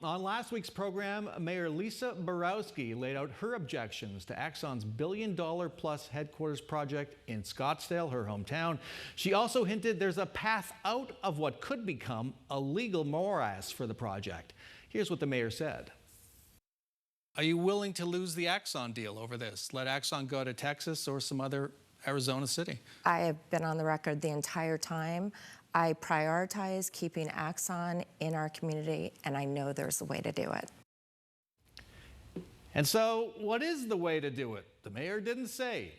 On last week's program, Mayor Lisa Borowski laid out her objections to Axon's billion-dollar-plus headquarters project in Scottsdale, her hometown. She also hinted there's a path out of what could become a legal morass for the project. Here's what the mayor said. Are you willing to lose the Axon deal over this? Let Axon go to Texas or some other Arizona city? I have been on the record the entire time. I prioritize keeping Axon in our community, and I know there's a way to do it. And so, what is the way to do it? The mayor didn't say.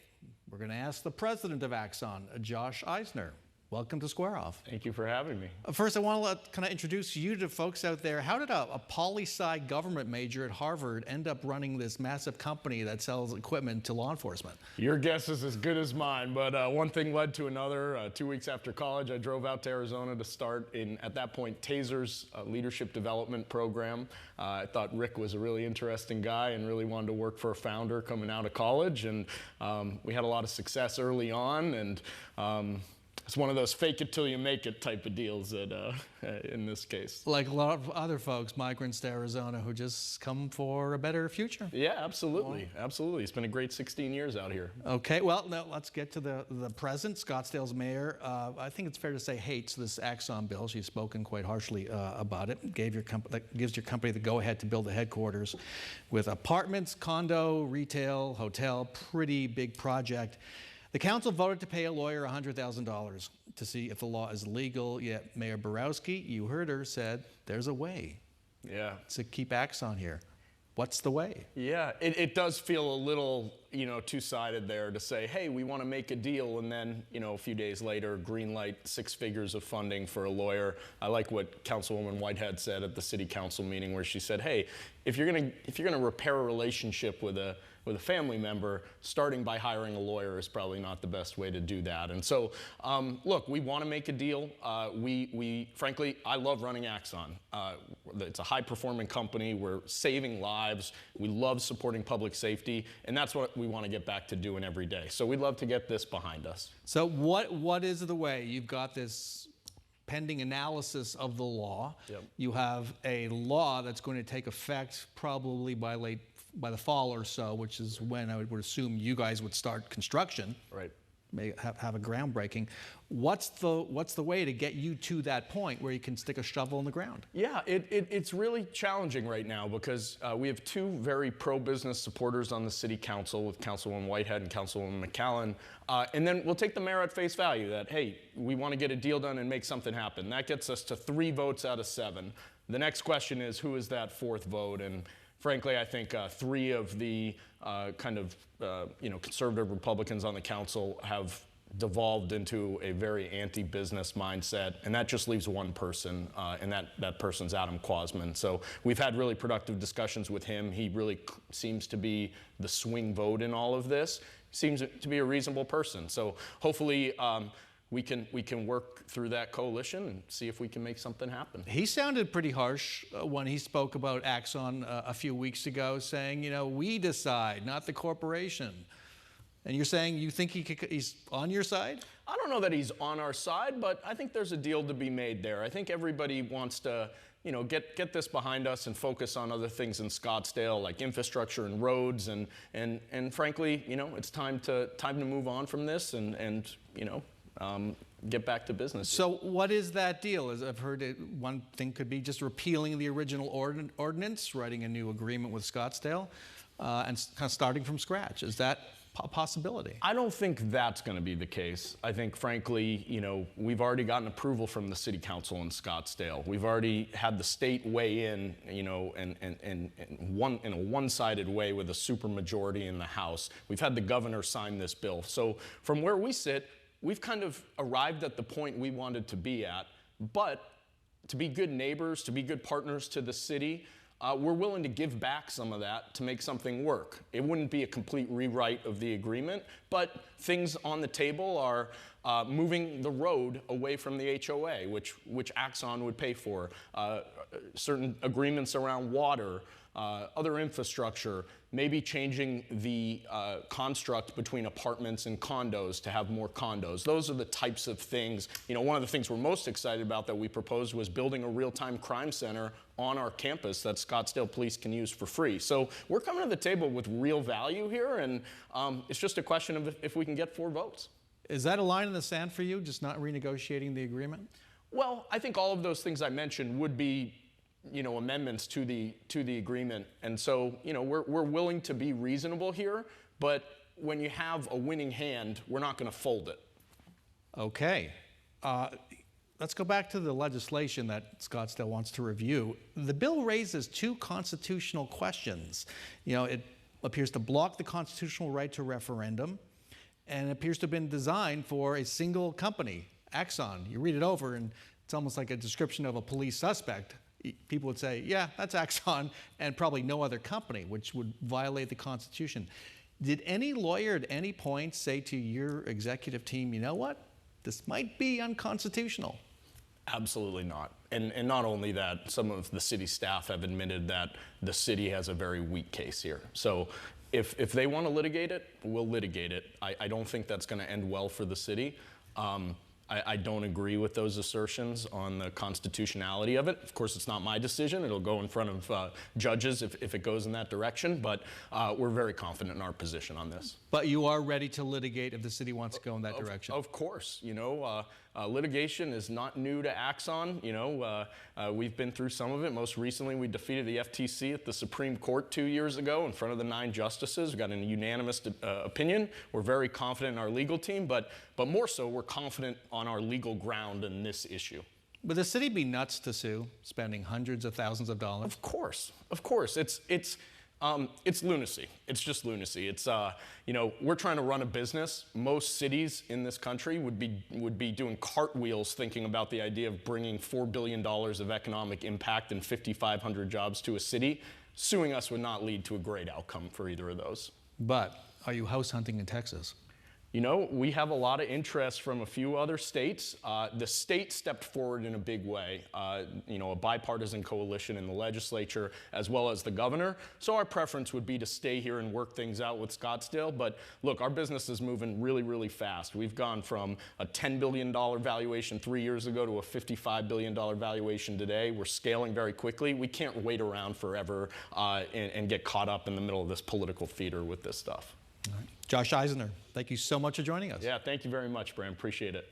We're going to ask the president of Axon, Josh Isner. Welcome to Square Off. Thank you for having me. First, I want to kind of introduce you to folks out there. How did a poli-sci government major at Harvard end up running this massive company that sells equipment to law enforcement? Your guess is as good as mine, but one thing led to another. 2 weeks after college, I drove out to Arizona to start in, at that point, Taser's leadership development program. I thought Rick was a really interesting guy and really wanted to work for a founder coming out of college. And we had a lot of success early on. And it's one of those fake it till you make it type of deals that, in this case. Like a lot of other folks, migrants to Arizona who just come for a better future. Yeah, absolutely. Absolutely. It's been a great 16 years out here. Okay, well, now let's get to the present. Scottsdale's mayor, I think it's fair to say, hates this Axon bill. She's spoken quite harshly about it. That gives your company the go-ahead to build a headquarters with apartments, condo, retail, hotel, pretty big project. The council voted to pay a lawyer $100,000 to see if the law is legal, yet Mayor Borowski, you heard her, said there's a way to keep Axon here. What's the way? Yeah, it does feel a little, two-sided there to say, hey, we want to make a deal, and then, a few days later, green light 6 figures of funding for a lawyer. I like what Councilwoman Whitehead said at the city council meeting, where she said, hey, if you're gonna repair a relationship with a family member, starting by hiring a lawyer is probably not the best way to do that. And so, look, we want to make a deal. Frankly, I love running Axon. It's a high-performing company. We're saving lives. We love supporting public safety, and that's what we want to get back to doing every day. So we'd love to get this behind us. So what is the way? You've got this pending analysis of the law. Yep. You have a law that's going to take effect probably by the fall or so, which is when I would assume you guys would start construction. Right. May have a groundbreaking. What's the way to get you to that point where you can stick a shovel in the ground? Yeah, it's really challenging right now because we have 2 very pro-business supporters on the city council with Councilwoman Whitehead and Councilwoman McCallan. And then we'll take the mayor at face value that, hey, we want to get a deal done and make something happen. That gets us to 3 votes out of 7. The next question is, who is that 4th vote? And frankly, I think 3 of the conservative Republicans on the council have devolved into a very anti-business mindset, and that just leaves one person, and that person's Adam Quasman. So we've had really productive discussions with him. He really seems to be the swing vote in all of this. Seems to be a reasonable person. So hopefully, we can work through that coalition and see if we can make something happen. He sounded pretty harsh when he spoke about Axon a few weeks ago, saying, we decide, not the corporation. And you're saying you think he's on your side? I don't know that he's on our side, but I think there's a deal to be made there. I think everybody wants to, get this behind us and focus on other things in Scottsdale, like infrastructure and roads, and frankly, it's time to move on from this and get back to business. So what is that deal? As I've heard one thing could be just repealing the original ordinance, writing a new agreement with Scottsdale, and kind of starting from scratch. Is that a possibility? I don't think that's going to be the case. I think, frankly, we've already gotten approval from the city council in Scottsdale. We've already had the state weigh in, in a one-sided way with a supermajority in the House. We've had the governor sign this bill. So from where we sit, we've kind of arrived at the point we wanted to be at, but to be good neighbors, to be good partners to the city, we're willing to give back some of that to make something work. It wouldn't be a complete rewrite of the agreement, but things on the table are moving the road away from the HOA, which Axon would pay for, certain agreements around water, other infrastructure, maybe changing the construct between apartments and condos to have more condos. Those are the types of things. One of the things we're most excited about that we proposed was building a real-time crime center on our campus that Scottsdale Police can use for free. So we're coming to the table with real value here, and it's just a question of if we can get 4 votes. Is that a line in the sand for you, just not renegotiating the agreement? Well, I think all of those things I mentioned would be amendments to the agreement. And so, we're willing to be reasonable here, but when you have a winning hand, we're not going to fold it. Okay. Let's go back to the legislation that Scottsdale wants to review. The bill raises 2 constitutional questions. It appears to block the constitutional right to referendum, and it appears to have been designed for a single company, Axon. You read it over, and it's almost like a description of a police suspect. People would say, yeah, that's Axon, and probably no other company, which would violate the Constitution. Did any lawyer at any point say to your executive team, you know what, this might be unconstitutional? Absolutely not. And not only that, some of the city staff have admitted that the city has a very weak case here. So if they want to litigate it, we'll litigate it. I don't think that's going to end well for the city. I don't agree with those assertions on the constitutionality of it. Of course, it's not my decision. It'll go in front of judges if it goes in that direction, but we're very confident in our position on this. But you are ready to litigate if the city wants to go in that direction? Of course. Litigation is not new to Axon. We've been through some of it. Most recently, we defeated the FTC at the Supreme Court 2 years ago in front of the 9 justices. We got a unanimous opinion. We're very confident in our legal team, but more so, we're confident on our legal ground in this issue. Would the city be nuts to sue, spending hundreds of thousands of dollars? Of course. It's lunacy. It's just lunacy. It's we're trying to run a business. Most cities in this country would be doing cartwheels thinking about the idea of bringing $4 billion of economic impact and 5,500 jobs to a city. Suing us would not lead to a great outcome for either of those. But are you house hunting in Texas? We have a lot of interest from a few other states. The state stepped forward in a big way, a bipartisan coalition in the legislature, as well as the governor. So our preference would be to stay here and work things out with Scottsdale. But look, our business is moving really, really fast. We've gone from a $10 billion valuation 3 years ago to a $55 billion valuation today. We're scaling very quickly. We can't wait around forever and get caught up in the middle of this political theater with this stuff. All right. Josh Isner, thank you so much for joining us. Yeah, thank you very much, Bram. Appreciate it.